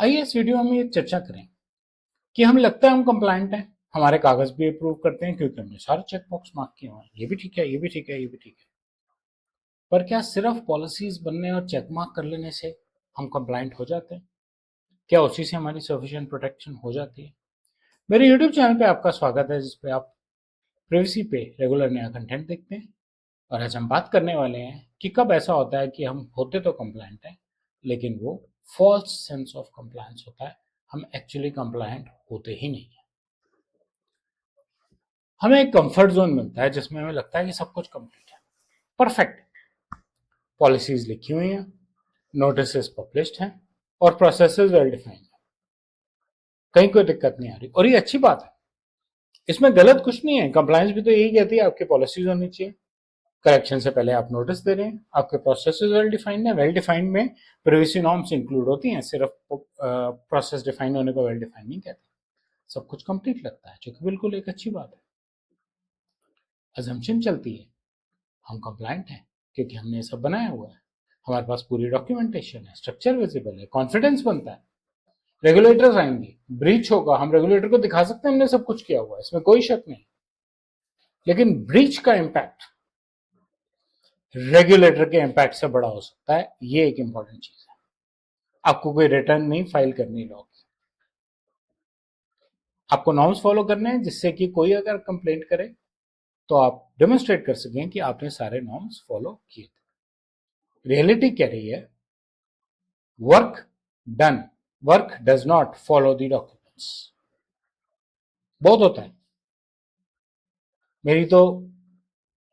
आइए इस वीडियो में चर्चा करें कि हम लगता है हम कंप्लायंट हैं, हमारे कागज भी अप्रूव करते हैं क्योंकि हमने सारे चेक बॉक्स मार्क किए हुए हैं, ये भी ठीक है, ये भी ठीक है, ये भी ठीक है। पर क्या सिर्फ पॉलिसीज बनने और चेक मार्क कर लेने से हम कंप्लायंट हो जाते हैं? क्या उसी से हमारी सफिशिएंट प्रोटेक्शन हो जाती है? मेरे यूट्यूब चैनल पे आपका स्वागत है, जिसपे आप प्रिवेसी पे रेगुलर नया कंटेंट देखते हैं। और आज हम बात करने वाले हैं कि कब ऐसा होता है कि हम होते तो कंप्लायंट हैं, लेकिन वो फॉल्स सेंस ऑफ कंप्लायंस होता है, हम एक्चुअली कंप्लायंट होते ही नहीं है। हमें एक कंफर्ट जोन मिलता है जिसमें हमें लगता है कि सब कुछ कंप्लीट है, परफेक्ट, पॉलिसीज लिखी हुई हैं, नोटिस पब्लिश्ड हैं और प्रोसेसेस वेल डिफाइंड है, कहीं कोई दिक्कत नहीं आ रही। और ये अच्छी बात है, इसमें गलत कुछ नहीं है। कंप्लायंस भी तो यही कहती है आपकी पॉलिसीज होनी चाहिए, करेक्शन से पहले आप नोटिस दे रहे हैं, आपके प्रोसेसेस वेल डिफाइंड है। वेल डिफाइंड में प्रिवेसी नॉर्म्स इंक्लूड होती हैं, सिर्फ प्रोसेस डिफाइंड होने को वेल डिफाइंड नहीं कहते। सब कुछ कंप्लीट लगता है, जो कि बिल्कुल एक अच्छी बात है। अजम्पशन चलती है हम कंप्लायंट हैं क्योंकि हमने ये सब बनाया हुआ है, हमारे पास पूरी डॉक्यूमेंटेशन है, स्ट्रक्चर विजिबल है, कॉन्फिडेंस बनता है। रेगुलेटर्स आएंगे, ब्रीच होगा, हम रेगुलेटर को दिखा सकते हैं हमने सब कुछ किया हुआ है, इसमें कोई शक नहीं। लेकिन ब्रीच का इम्पैक्ट रेगुलेटर के इम्पैक्ट से बड़ा हो सकता है, ये एक इंपॉर्टेंट चीज है। आपको कोई रिटर्न नहीं फाइल करनी लॉ की, आपको नॉर्म्स फॉलो करने हैं जिससे कि कोई अगर कंप्लेंट करे तो आप डेमोन्स्ट्रेट कर सकें कि आपने सारे नॉर्म्स फॉलो किए थे। रियलिटी कह रही है work done, work does not follow the documents. बहुत होता है, मेरी तो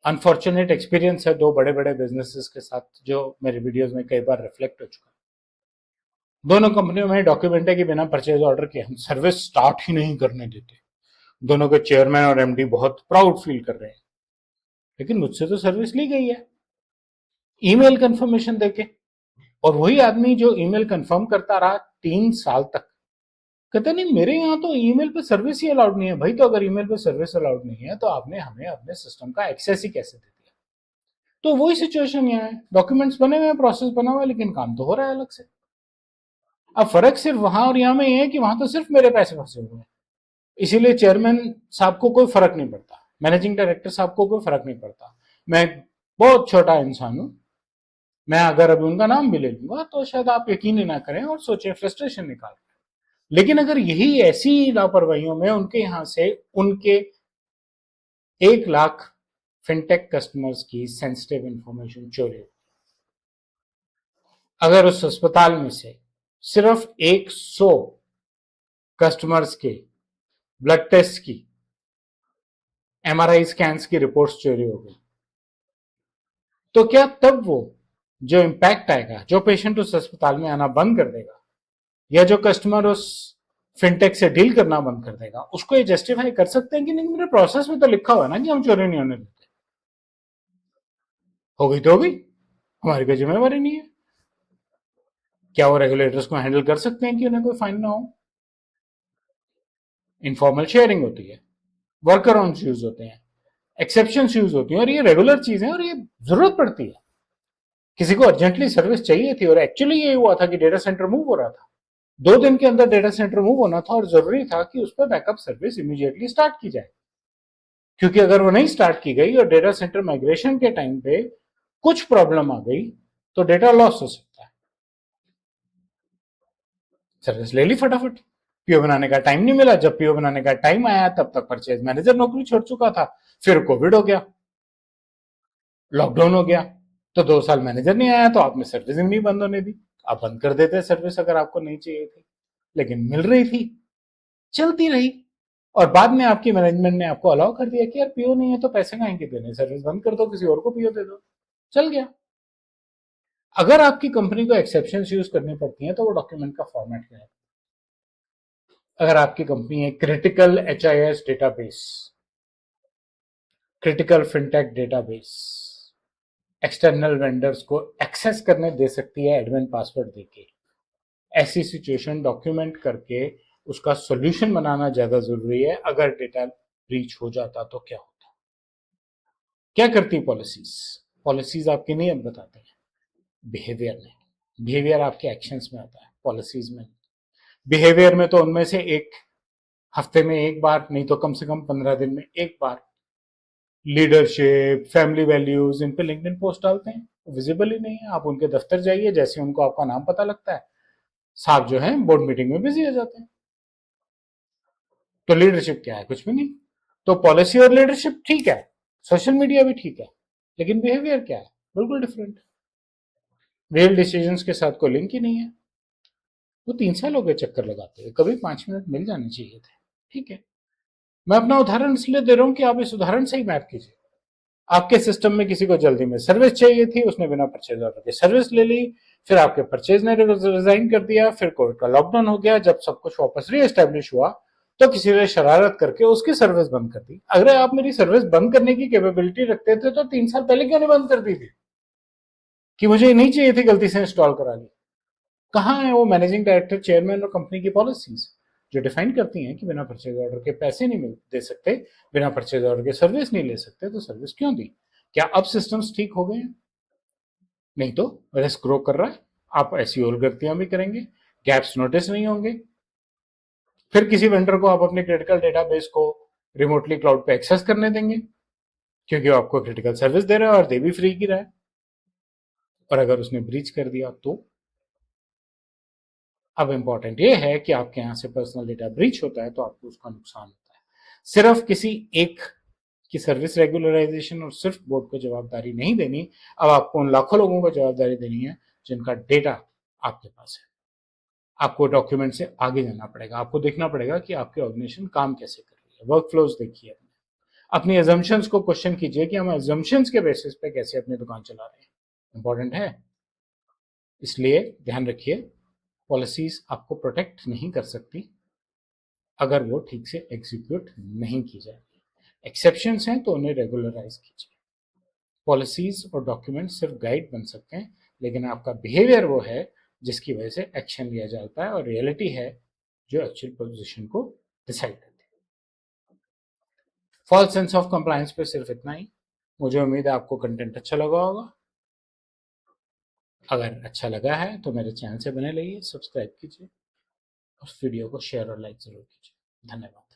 अनफॉर्चुनेट एक्सपीरियंस है दो बड़े बड़े बिजनेसेस के साथ, जो मेरे वीडियोस में कई बार रिफ्लेक्ट हो चुका है। दोनों कंपनियों में डॉक्यूमेंट है कि बिना परचेज ऑर्डर के हम सर्विस स्टार्ट ही नहीं करने देते। दोनों के चेयरमैन और एमडी बहुत प्राउड फील कर रहे हैं, लेकिन मुझसे तो सर्विस ली गई है ईमेल कंफर्मेशन देके। और वही आदमी जो ईमेल कंफर्म करता रहा 3 साल तक, कहते नहीं मेरे यहाँ तो ईमेल पे सर्विस ही अलाउड नहीं है। भाई, तो अगर ईमेल पे सर्विस अलाउड नहीं है तो आपने हमें अपने सिस्टम का एक्सेस ही कैसे दे दिया? तो वही सिचुएशन यहाँ है, डॉक्यूमेंट्स बने हुए हैं, प्रोसेस बना हुआ है, लेकिन काम तो हो रहा है अलग से। अब फर्क सिर्फ वहां और यहाँ में ये है कि वहां तो सिर्फ मेरे पैसे फंसे हुए हैं, इसीलिए चेयरमैन साहब को कोई फर्क नहीं पड़ता, मैनेजिंग डायरेक्टर साहब को कोई फर्क नहीं पड़ता। मैं एक बहुत छोटा इंसान हूं, मैं अगर अभी उनका नाम भी ले लूंगा तो शायद आप यकीन ही ना करें और सोचें फ्रस्ट्रेशन निकाल। लेकिन अगर यही ऐसी लापरवाहियों में उनके यहां से उनके 1 लाख फिनटेक कस्टमर्स की सेंसिटिव इंफॉर्मेशन चोरी हो, अगर उस अस्पताल में से सिर्फ 100 कस्टमर्स के ब्लड टेस्ट की, एमआरआई स्कैन्स की रिपोर्ट्स चोरी हो गई, तो क्या तब वो जो इम्पैक्ट आएगा, जो पेशेंट उस अस्पताल में आना बंद कर देगा या जो कस्टमर उस फिनटेक से डील करना बंद कर देगा, उसको ये जस्टिफाई कर सकते हैं कि नहीं मेरे प्रोसेस में तो लिखा हुआ है ना कि हम चोरी नहीं होने देते? हो गई तो हो गई, हमारी कोई जिम्मेवारी नहीं है। क्या वो रेगुलेटर्स को हैंडल कर सकते हैं कि उन्हें कोई फाइन ना हो? इनफॉर्मल शेयरिंग होती है, वर्कर ऑन्स यूज होते हैं, एक्सेप्शन यूज होती हैं, और ये रेगुलर चीजें हैं और ये जरूरत पड़ती है। किसी को अर्जेंटली सर्विस चाहिए थी और एक्चुअली ये हुआ था कि डेटा सेंटर मूव हो रहा था, 2 दिन के अंदर डेटा सेंटर मूव होना था और जरूरी था कि उस पर बैकअप सर्विस इमीडिएटली स्टार्ट की जाए, क्योंकि अगर वो नहीं स्टार्ट की गई और डेटा सेंटर माइग्रेशन के टाइम पे कुछ प्रॉब्लम आ गई तो डेटा लॉस हो सकता है। सर्विस ले ली फटाफट, पीओ बनाने का टाइम नहीं मिला, जब पीओ बनाने का टाइम आया तब तक परचेज मैनेजर नौकरी छोड़ चुका था, फिर कोविड हो गया, लॉकडाउन हो गया, तो 2 साल मैनेजर नहीं आया तो आपने सर्विसिंग नहीं बंद होने दी। आप बंद कर देते सर्विस अगर आपको नहीं चाहिए थी, लेकिन मिल रही थी, चलती रही। और बाद में आपकी मैनेजमेंट ने आपको अलाउ कर दिया कि यार पीओ नहीं है तो पैसे कहाँ के देने, सर्विस बंद कर दो, किसी और को पीओ दे दो, चल गया। अगर आपकी कंपनी को एक्सेप्शन यूज करनी पड़ती है तो वो डॉक्यूमेंट का फॉर्मेट क्या है? अगर आपकी कंपनी है critical HIS database, critical fintech database, external vendors को एक्सेस करने दे सकती है एडमिन पासवर्ड देके, ऐसी सिचुएशन डॉक्यूमेंट करके उसका सॉल्यूशन बनाना ज्यादा जरूरी है। अगर डेटा ब्रीच हो जाता तो क्या होता? क्या करती पॉलिसीज? पॉलिसीज आपकी नियम बताते हैं, बिहेवियर नहीं। बिहेवियर आपके एक्शंस में आता है, पॉलिसीज में। बिहेवियर में तो उनमें से एक हफ्ते में एक बार, नहीं तो कम से कम 15 दिन में एक बार लीडरशिप, फैमिली वैल्यूज, इन पे लिंक्डइन पोस्ट डालते हैं, विजिबल ही नहीं है। आप उनके दफ्तर जाइए, जैसे उनको आपका नाम पता लगता है, साहब जो है बोर्ड मीटिंग में बिजी हो जाते हैं। तो लीडरशिप क्या है? कुछ भी नहीं। तो पॉलिसी और लीडरशिप ठीक है, सोशल मीडिया भी ठीक है, लेकिन बिहेवियर क्या है? बिल्कुल डिफरेंट। रियल डिसीजंस के साथ कोई लिंक ही नहीं है। वो 3 साल हो गए चक्कर लगाते हुए, कभी 5 मिनट मिल जाने चाहिए थे। ठीक है, मैं अपना उदाहरण इसलिए दे रहा हूं कि आप इस उदाहरण से ही मैप कीजिए। आपके सिस्टम में किसी को जल्दी में सर्विस चाहिए थी, उसने बिना परचेज ऑर्डर के सर्विस ले ली, फिर आपके परचेज ने रिजाइन कर दिया, फिर कोविड का लॉकडाउन हो गया, जब सब कुछ वापस रीएस्टेब्लिश हुआ तो किसी ने शरारत करके उसकी सर्विस बंद कर दी। अगर आप मेरी सर्विस बंद करने की कैपेबिलिटी रखते थे तो 3 साल पहले क्यों नहीं बंद कर दी थी? कि मुझे नहीं चाहिए थी, गलती से इंस्टॉल करा ली। कहाँ है वो मैनेजिंग डायरेक्टर, चेयरमैन और कंपनी की पॉलिसीज जो डिफाइन करती हैं कि बिना परचेज ऑर्डर के पैसे नहीं दे सकते, बिना परचेज ऑर्डर के सर्विस नहीं ले सकते? तो सर्विस क्यों दी? क्या अब सिस्टम्स ठीक हो गए हैं? नहीं तो रिस्क ग्रो कर रहा है। आप ऐसी और गलतियां भी करेंगे, गैप्स नोटिस नहीं होंगे। फिर किसी वेंडर को आप अपने क्रिटिकल डेटाबेस को रिमोटली क्लाउड पे एक्सेस करने देंगे, क्योंकि वो आपको क्रिटिकल सर्विस दे रहा है और दे भी फ्री की रहा है। और अगर उसने ब्रीच कर दिया तो? अब इंपॉर्टेंट ये है कि आपके यहां से पर्सनल डेटा ब्रीच होता है तो आपको उसका नुकसान होता है। सिर्फ किसी एक की सर्विस रेगुलराइजेशन और सिर्फ बोर्ड को जवाबदारी नहीं देनी, अब आपको उन लाखों लोगों को जवाबदारी देनी है जिनका डेटा आपके पास है। आपको डॉक्यूमेंट से आगे जाना पड़ेगा, आपको देखना पड़ेगा कि आपकी ऑर्गेनाइजेशन काम कैसे कर रही है, वर्क फ्लोज देखिए, अपनी एजम्पशंस को क्वेश्चन कीजिए कि हम एजम्पशंस के बेसिस पे कैसे अपनी दुकान चला रहे हैं। इंपॉर्टेंट है। इसलिए ध्यान रखिए, पॉलिसीज आपको प्रोटेक्ट नहीं कर सकती अगर वो ठीक से एग्जीक्यूट नहीं की जाए। एक्सेप्शंस हैं तो उन्हें रेगुलराइज कीजिए। पॉलिसीज और डॉक्यूमेंट सिर्फ गाइड बन सकते हैं, लेकिन आपका बिहेवियर वो है जिसकी वजह से एक्शन लिया जाता है, और रियलिटी है जो एक्चुअल पोजीशन को डिसाइड करती है। फॉल्स सेंस ऑफ कंप्लायंस पे सिर्फ इतना ही। मुझे उम्मीद है आपको कंटेंट अच्छा लगा होगा। अगर अच्छा लगा है तो मेरे चैनल से बने रहिए, सब्सक्राइब कीजिए और वीडियो को शेयर और लाइक जरूर कीजिए। धन्यवाद।